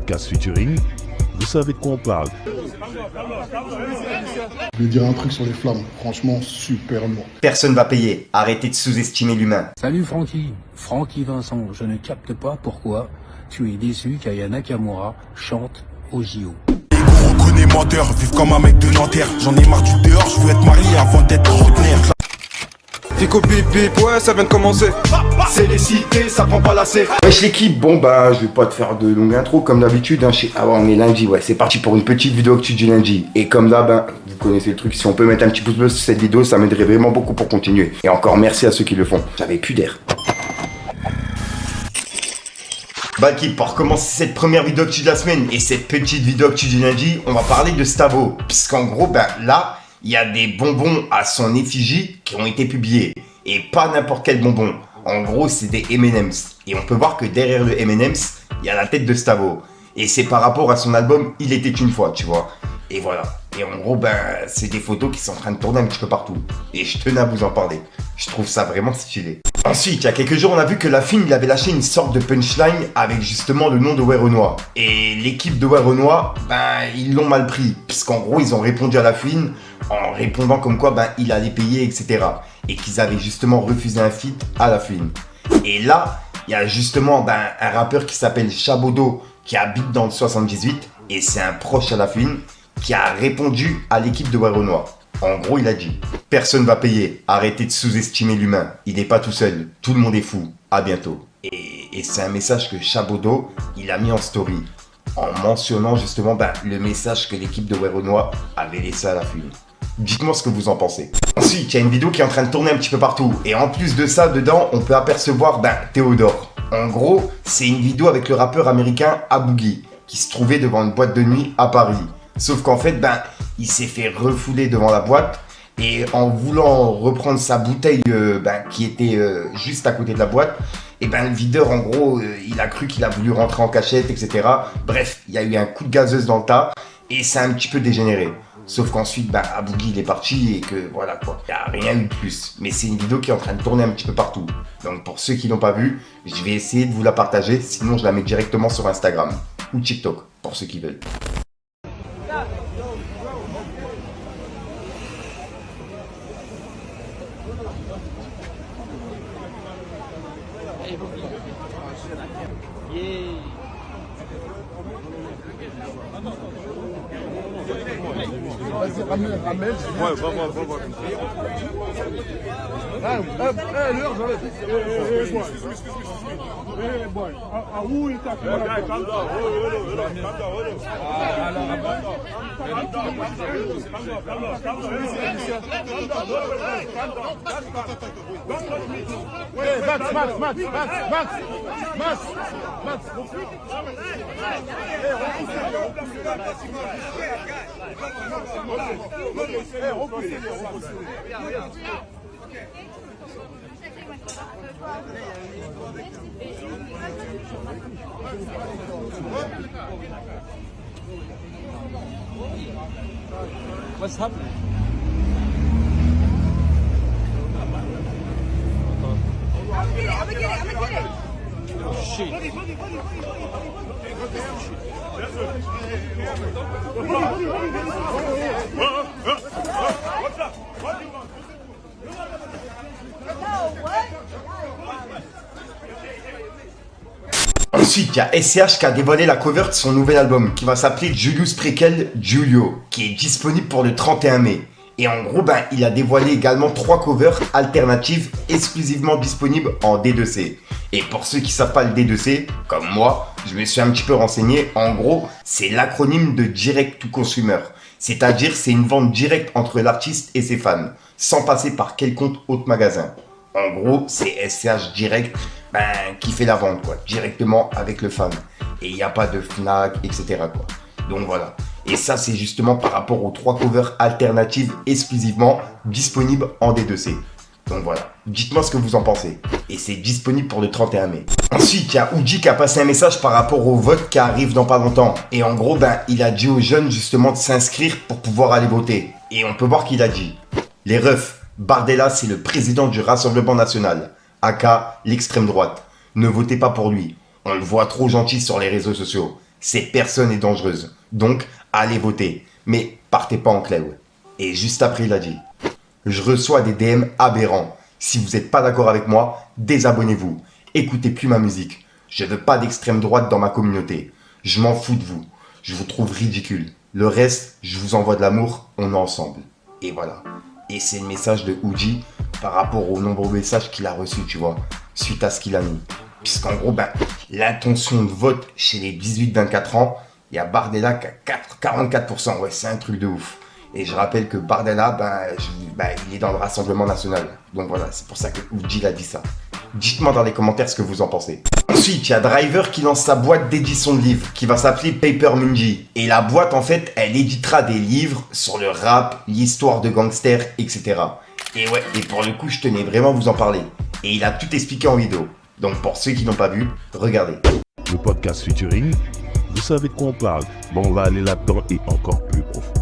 podcast featuring, vous savez de quoi on parle. Je vais dire un truc sur les flammes, franchement super lourd. Personne va payer, arrêtez de sous-estimer l'humain. Salut Francky, Francky Vincent, je ne capte pas pourquoi tu es déçu qu'Aya Nakamura chante au JO. Reconnais menteur, vivre comme un mec de Nanterre. J'en ai marre du dehors, je veux être marié avant d'être routinaire. Fico pip pip, ouais ça vient de commencer. C'est les cités, ça prend pas la C. Wesh l'équipe, bon bah je vais pas te faire de longue intro comme d'habitude hein. Ah ouais on est lundi, ouais c'est parti pour une petite vidéo actu du lundi. Et comme là ben vous connaissez le truc, si on peut mettre un petit pouce bleu sur cette vidéo ça m'aiderait vraiment beaucoup pour continuer. Et encore merci à ceux qui le font, j'avais plus d'air. Bah l'équipe, pour recommencer cette première vidéo actu de la semaine et cette petite vidéo actu du lundi, on va parler de Stavo. Puisqu'en gros ben là il y a des bonbons à son effigie qui ont été publiés. Et pas n'importe quel bonbon. En gros, c'est des M&M's. Et on peut voir que derrière le M&M's, il y a la tête de Stavo. Et c'est par rapport à son album Il était une fois, tu vois. Et voilà. Et en gros, ben, c'est des photos qui sont en train de tourner un petit peu partout. Et je tenais à vous en parler. Je trouve ça vraiment stylé. Ensuite, il y a quelques jours, on a vu que La Fine, il avait lâché une sorte de punchline avec justement le nom de Werenoi. Et l'équipe de Werenoi, ben, ils l'ont mal pris. Puisqu'en gros, ils ont répondu à La Fine en répondant comme quoi, ben, il allait payer, etc. Et qu'ils avaient justement refusé un feat à La Fine. Et là, il y a justement ben, un rappeur qui s'appelle Chabodo qui habite dans le 78 et c'est un proche à La Fine qui a répondu à l'équipe de Werenoi. En gros, il a dit « Personne va payer, arrêtez de sous-estimer l'humain. Il n'est pas tout seul, tout le monde est fou. À bientôt. » Et c'est un message que Chabodo, il a mis en story en mentionnant justement ben, le message que l'équipe de Werenoi avait laissé à La Fine. Dites-moi ce que vous en pensez. Ensuite, il y a une vidéo qui est en train de tourner un petit peu partout. Et en plus de ça, dedans, on peut apercevoir Théodore. En gros, c'est une vidéo avec le rappeur américain Aboogie qui se trouvait devant une boîte de nuit à Paris. Sauf qu'en fait, il s'est fait refouler devant la boîte. Et en voulant reprendre sa bouteille qui était juste à côté de la boîte, et le videur, en gros, il a cru qu'il a voulu rentrer en cachette, etc. Bref, il y a eu un coup de gazeuse dans le tas et ça a un petit peu dégénéré. Sauf qu'ensuite, Aboogie il est parti et que voilà quoi, il n'y a rien eu de plus. Mais c'est une vidéo qui est en train de tourner un petit peu partout. Donc pour ceux qui l'ont pas vue, je vais essayer de vous la partager, sinon je la mets directement sur Instagram ou TikTok, pour ceux qui veulent. Vas-y, ramène. Ouais, va. L'heure, j'enlève. Boy. Où il t'a fait? What's happening? I'm gonna get it. Oh shit. Ensuite, il y a SCH qui a dévoilé la cover de son nouvel album qui va s'appeler Julius Prequel Julio, qui est disponible pour le 31 mai. Et en gros, il a dévoilé également 3 covers alternatives exclusivement disponibles en D2C. Et pour ceux qui ne savent pas le D2C, comme moi, je me suis un petit peu renseigné. En gros, c'est l'acronyme de Direct to Consumer. C'est-à-dire, c'est une vente directe entre l'artiste et ses fans, sans passer par quelconque autre magasin. En gros, c'est SCH Direct qui fait la vente, quoi, directement avec le fan. Et il n'y a pas de Fnac, etc. quoi. Donc voilà. Et ça, c'est justement par rapport aux 3 covers alternatives exclusivement disponibles en D2C. Donc voilà, dites-moi ce que vous en pensez. Et c'est disponible pour le 31 mai. Ensuite, il y a Uji qui a passé un message par rapport au vote qui arrive dans pas longtemps. Et en gros, il a dit aux jeunes justement de s'inscrire pour pouvoir aller voter. Et on peut voir qu'il a dit « Les refs, Bardella c'est le président du Rassemblement National, aka l'extrême droite. Ne votez pas pour lui. On le voit trop gentil sur les réseaux sociaux. Cette personne est dangereuse. Donc, allez voter. Mais partez pas en clé. Et juste après, il a dit: je reçois des DM aberrants. Si vous n'êtes pas d'accord avec moi, désabonnez-vous. Écoutez plus ma musique. Je veux pas d'extrême droite dans ma communauté. Je m'en fous de vous. Je vous trouve ridicule. Le reste, je vous envoie de l'amour, on est ensemble. Et voilà. Et c'est le message de Uji par rapport aux nombreux messages qu'il a reçus, tu vois, suite à ce qu'il a mis. Puisqu'en gros, l'intention de vote chez les 18-24 ans, il y a Bardella qui a 44%. Ouais, c'est un truc de ouf. Et je rappelle que Bardella, il est dans le Rassemblement National. Donc voilà, c'est pour ça que Uji a dit ça. Dites-moi dans les commentaires ce que vous en pensez. Ensuite, il y a Driver qui lance sa boîte d'édition de livres qui va s'appeler Paper Munji. Et la boîte, en fait, elle éditera des livres sur le rap, l'histoire de gangsters, etc. Et ouais, et pour le coup, je tenais vraiment à vous en parler. Et il a tout expliqué en vidéo. Donc pour ceux qui n'ont pas vu, regardez. Le podcast featuring, vous savez de quoi on parle. Bon, on va aller là-dedans et encore plus profond.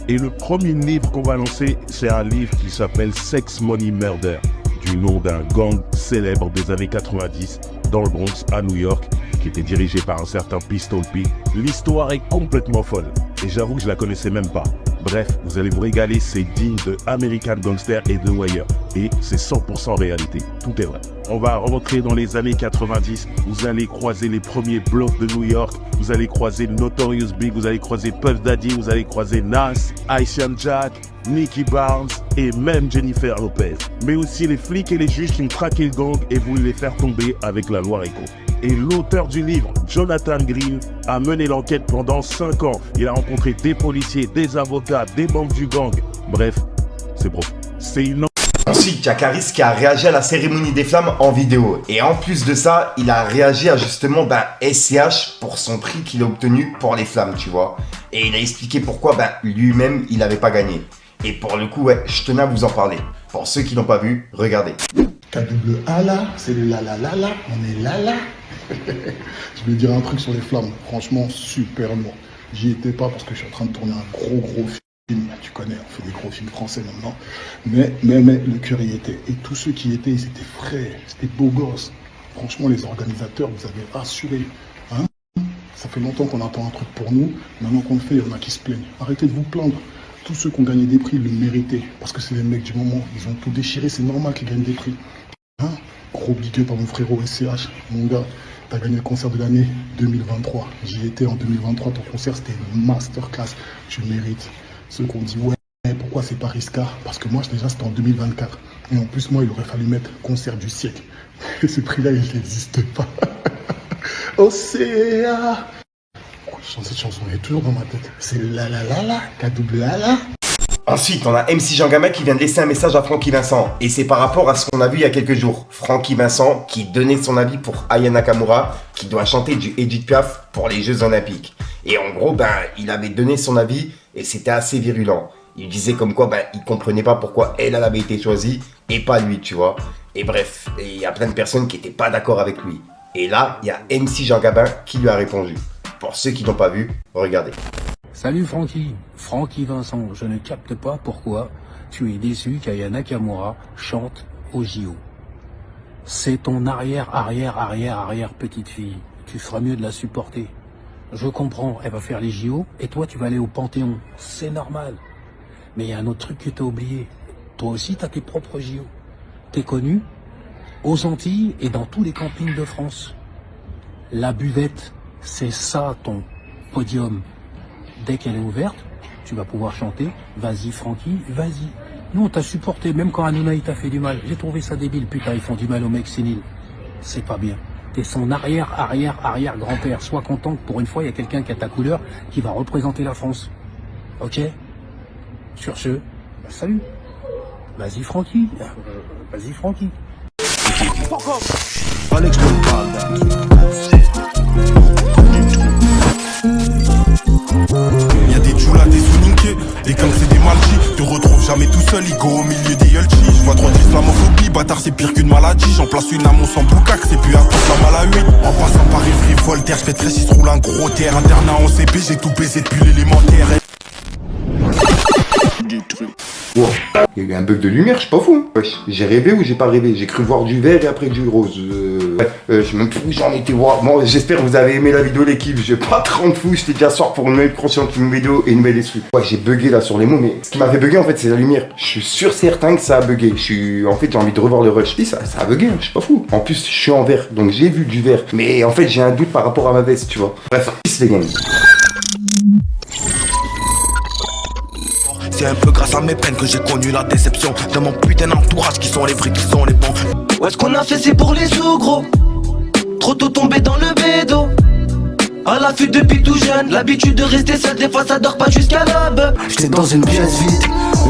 Et le premier livre qu'on va lancer, c'est un livre qui s'appelle Sex Money Murder, du nom d'un gang célèbre des années 90 dans le Bronx à New York, qui était dirigé par un certain Pistol P. L'histoire est complètement folle et j'avoue que je la connaissais même pas. Bref, vous allez vous régaler, c'est digne de American Gangster et The Wire. Et c'est 100% réalité, tout est vrai. On va rentrer dans les années 90, vous allez croiser les premiers blocs de New York, vous allez croiser Notorious Big, vous allez croiser Puff Daddy, vous allez croiser Nas, Haitian Jack, Nicky Barnes et même Jennifer Lopez. Mais aussi les flics et les juges qui ont traqué le gang et voulu les faire tomber avec la loi RICO. Et l'auteur du livre, Jonathan Green, a mené l'enquête pendant 5 ans. Il a rencontré des policiers, des avocats, des membres du gang. Bref, c'est profond. C'est une... Ensuite, il y a Caris qui a réagi à la cérémonie des flammes en vidéo. Et en plus de ça, il a réagi à justement SCH pour son prix qu'il a obtenu pour les flammes, tu vois. Et il a expliqué pourquoi lui-même, il n'avait pas gagné. Et pour le coup, ouais, je tenais à vous en parler. Pour ceux qui n'ont pas vu, regardez. KWA là, c'est le la, on est là. Je voulais dire un truc sur les flammes, franchement super lourd. J'y étais pas parce que je suis en train de tourner un gros film, tu connais, on fait des gros films français maintenant. Mais le cœur y était. Et tous ceux qui y étaient, ils étaient frais, c'était beaux gosses. Franchement, les organisateurs, vous avez assuré. Hein, ça fait longtemps qu'on attend un truc pour nous. Maintenant qu'on le fait, il y en a qui se plaignent. Arrêtez de vous plaindre. Tous ceux qui ont gagné des prix le méritaient. Parce que c'est les mecs du moment. Ils ont tout déchiré, c'est normal qu'ils gagnent des prix. Hein, gros big up à mon frérot SCH. Mon gars, t'as gagné le concert de l'année 2023. J'y étais en 2023. Ton concert, c'était une masterclass. Tu le mérites. Ceux qui ont dit ouais, pourquoi c'est pas Riska? Parce que moi, déjà, c'était en 2024. Et en plus, moi, il aurait fallu mettre concert du siècle. Et ce prix-là, il n'existe pas. Océa. Cette chanson est toujours dans ma tête. C'est la KWA. Ensuite, on a MC Jean Gabin qui vient de laisser un message à Francky Vincent. Et c'est par rapport à ce qu'on a vu il y a quelques jours. Francky Vincent qui donnait son avis pour Aya Nakamura, qui doit chanter du Edith Piaf pour les Jeux Olympiques. Et en gros, il avait donné son avis et c'était assez virulent. Il disait comme quoi, il comprenait pas pourquoi elle avait été choisie et pas lui, tu vois. Et bref, il y a plein de personnes qui étaient pas d'accord avec lui. Et là, il y a MC Jean Gabin qui lui a répondu. Pour ceux qui n'ont pas vu, regardez. Salut Francky Vincent, je ne capte pas pourquoi tu es déçu qu'Aya Nakamura chante au JO. C'est ton arrière petite fille. Tu feras mieux de la supporter. Je comprends, elle va faire les JO et toi tu vas aller au Panthéon. C'est normal. Mais il y a un autre truc que tu as oublié. Toi aussi tu as tes propres JO. T'es connu aux Antilles et dans tous les campings de France. La buvette, c'est ça ton podium. Dès qu'elle est ouverte, tu vas pouvoir chanter. Vas-y Francky, vas-y. Nous on t'a supporté, même quand Hanouna il t'a fait du mal. J'ai trouvé ça débile, putain, ils font du mal aux mecs séniles. C'est pas bien. T'es son arrière grand-père. Sois content que pour une fois il y a quelqu'un qui a ta couleur, qui va représenter la France. Ok? Sur ce, salut. Vas-y Francky. Vas-y Francky. Alex, je parle. Y'a des djoulas, des souninkés, des gangs c'est des malchis. Te retrouve jamais tout seul, Igo au milieu des yulchis. Je vois trop d'islamophobie, bâtard c'est pire qu'une maladie. J'en place une à mon sang boucac, c'est plus à tout la mal à 8. En passant par Ivry, Voltaire, j'fais 13, il se roule un gros terre. Internat en CP, j'ai tout baisé depuis l'élémentaire. Wow. Il y a eu un bug de lumière, je suis pas fou. Wesh, j'ai rêvé ou j'ai pas rêvé? J'ai cru voir du vert et après du rose. Je sais même plus où j'en étais. Wow. Bon, j'espère que vous avez aimé la vidéo, l'équipe. Je vais pas te rendre fou. J'étais déjà soir pour une nouvelle conscience, une nouvelle vidéo et une nouvelle esprit. Ouais, j'ai bugué là sur les mots, mais ce qui m'a fait bugger en fait, c'est la lumière. Je suis sûr certain que ça a bugué. En fait, j'ai envie de revoir le rush. Et ça a bugué, hein, je suis pas fou. En plus, je suis en vert, donc j'ai vu du vert. Mais en fait, j'ai un doute par rapport à ma veste, tu vois. Bref, peace les gars. C'est un peu grâce à mes peines que j'ai connu la déception de mon putain d'entourage, qui sont les vrais, qui sont les bons. Ouais, ce qu'on a fait c'est pour les sous gros. Trop tôt tombé dans le bédo. À l'affût depuis tout jeune, l'habitude de rester seul, des fois ça dort pas jusqu'à l'aube. J'étais dans une pièce vide,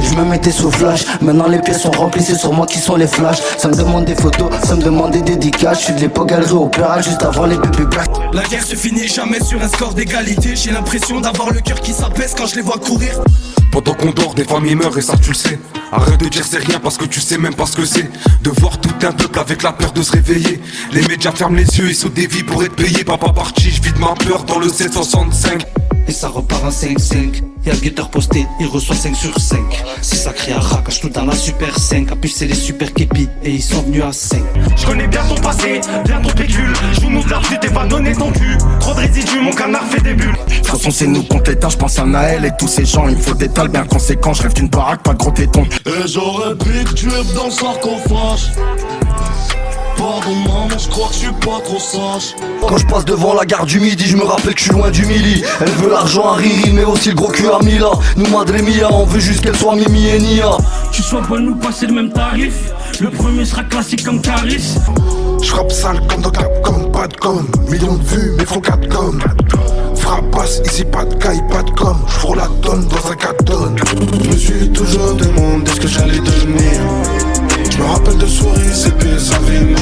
je me mettais sous flash. Maintenant les pièces sont remplies, c'est sur moi qui sont les flashs. Ça me demande des photos, ça me demande des dédicaces. Je suis de l'époque galerie opéra, juste avant les bébés black. La guerre se finit jamais sur un score d'égalité. J'ai l'impression d'avoir le cœur qui s'apaise quand je les vois courir. Pendant qu'on dort, des familles meurent et ça tu le sais. Arrête de dire c'est rien parce que tu sais même pas ce que c'est. De voir tout un peuple avec la peur de se réveiller. Les médias ferment les yeux, ils sautent des vies pour être payés. Papa parti, je vide ma peur dans le 765. Et ça repart en 5-5. Y'a le guetteur posté, il reçoit 5 sur 5. C'est sacré à racage tout dans la super 5. A plus c'est les super képis et ils sont venus à 5. Je connais bien ton passé, bien ton pécule. Je nous de la flûte et va donner ton cul. Trop de résidus, mon canard fait des bulles. De toute façon c'est nous contre l'État, je pense à Naël et tous ces gens. Il me faut des tales bien conséquents, je rêve d'une baraque, pas de gros tétons. Et j'aurais pu que tu es dans le sarcophage. Pardon maman, je crois que je suis pas trop sage. Quand je passe devant la gare du midi, je me rappelle que je suis loin du mili. Elle veut l'argent à Riri, mais aussi le gros cul à Mila. Nous Madre Mia, on veut juste qu'elle soit Mimi et Nia. Tu sois bonne ou passer le même tarif. Le premier sera classique comme Caris. Je frappe sale comme dans Capcom, pas de com. Millions de vues, mais font 4 com. Frappe basse, ici pas de caille, pas de com. Je frôle la tonne dans un 4 tonnes. Je me suis toujours demandé ce que j'allais devenir. Je me rappelle de soirées, c'est pire, ça venir.